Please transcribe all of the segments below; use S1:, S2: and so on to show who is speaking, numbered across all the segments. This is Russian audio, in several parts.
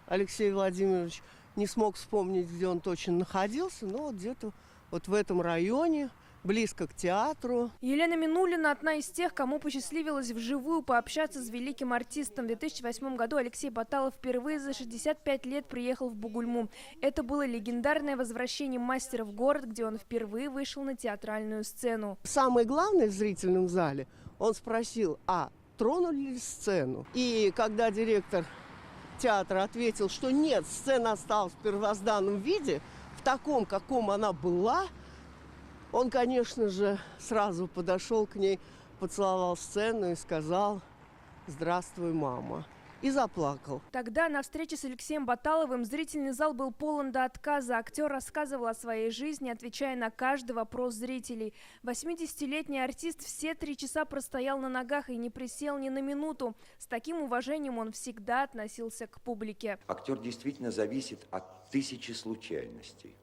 S1: Алексей Владимирович не смог вспомнить, где он точно находился, но вот где-то вот в этом районе, близко к театру.
S2: Елена Минулина – одна из тех, кому посчастливилось вживую пообщаться с великим артистом. В 2008 году Алексей Баталов впервые за 65 лет приехал в Бугульму. Это было легендарное возвращение мастера в город, где он впервые вышел на театральную сцену.
S1: Самое главное в зрительном зале, он спросил, а тронули ли сцену? И когда директор театра ответил, что нет, сцена осталась в первозданном виде, в таком, каком она была, он, конечно же, сразу подошел к ней, поцеловал сцену и сказал «Здравствуй, мама». И заплакал.
S2: Тогда на встрече с Алексеем Баталовым зрительный зал был полон до отказа. Актер рассказывал о своей жизни, отвечая на каждый вопрос зрителей. 80-летний артист все 3 часа простоял на ногах и не присел ни на минуту. С таким уважением он всегда относился к публике.
S3: Актер действительно зависит от тысячи случайностей.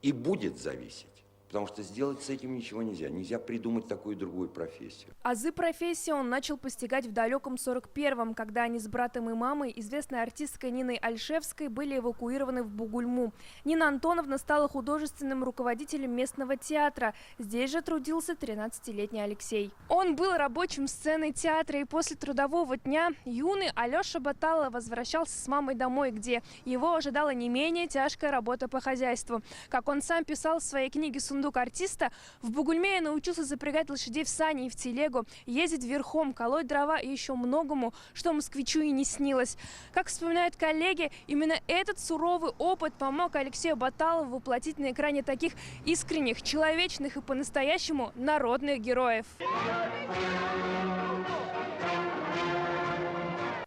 S3: И будет зависеть. Потому что сделать с этим ничего нельзя. Нельзя придумать такую другую профессию.
S2: Азы профессии он начал постигать в далеком 41-м, когда они с братом и мамой, известной артисткой Ниной Альшевской, были эвакуированы в Бугульму. Нина Антоновна стала художественным руководителем местного театра. Здесь же трудился 13-летний Алексей. Он был рабочим сцены театра, и после трудового дня юный Алеша Баталов возвращался с мамой домой, где его ожидала не менее тяжкая работа по хозяйству. Как он сам писал в своей книге «Сундук артиста», в Бугульме я научился запрягать лошадей в сани и в телегу, ездить верхом, колоть дрова и еще многому, что москвичу и не снилось. Как вспоминают коллеги, именно этот суровый опыт помог Алексею Баталову воплотить на экране таких искренних, человечных и по-настоящему народных героев.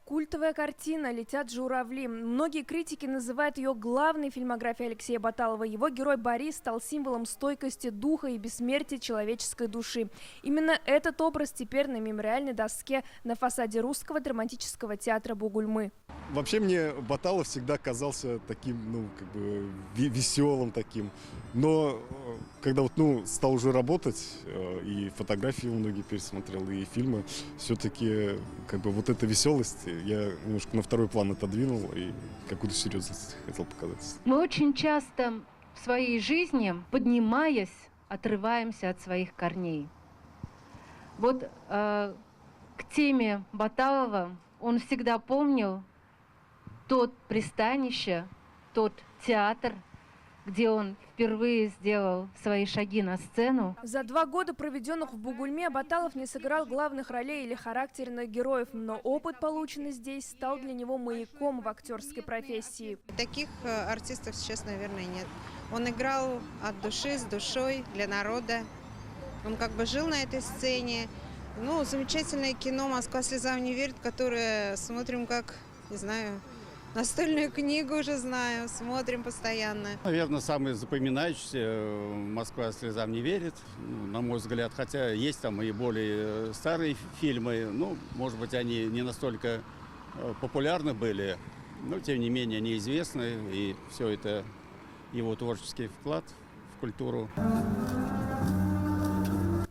S2: Культовая картина «Летят журавли». Многие критики называют ее главной фильмографией Алексея Баталова. Его герой Борис стал символом стойкости духа и бессмертия человеческой души. Именно этот образ теперь на мемориальной доске на фасаде Русского драматического театра Бугульмы.
S4: Вообще мне Баталов всегда казался таким, веселым таким. Но когда стал уже работать, и фотографии многие пересмотрел, и фильмы, все-таки эта веселость я немножко на второй план отодвинул и какую-то серьезность хотел показать.
S5: Мы очень часто в своей жизни, поднимаясь, отрываемся от своих корней. Вот к теме Баталова он всегда помнил тот пристанище, тот театр, где он впервые сделал свои шаги на сцену.
S2: За 2 года, проведенных в Бугульме, Баталов не сыграл главных ролей или характерных героев, но опыт, полученный здесь, стал для него маяком в актерской профессии.
S6: Таких артистов сейчас, наверное, нет. Он играл от души, с душой, для народа. Он жил на этой сцене. Замечательное кино «Москва слезам не верит», которое смотрим настольную книгу уже знаю, смотрим постоянно.
S7: Наверное, самый запоминающийся «Москва слезам не верит», на мой взгляд. Хотя есть там и более старые фильмы, может быть, они не настолько популярны были, но, тем не менее, они известны. И все это его творческий вклад в культуру.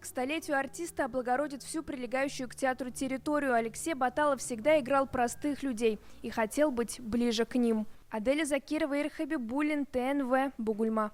S2: К столетию артиста облагородит всю прилегающую к театру территорию. Алексей Баталов всегда играл простых людей и хотел быть ближе к ним. Аделя Закирова, Ира Хабибуллин, ТНВ, Бугульма.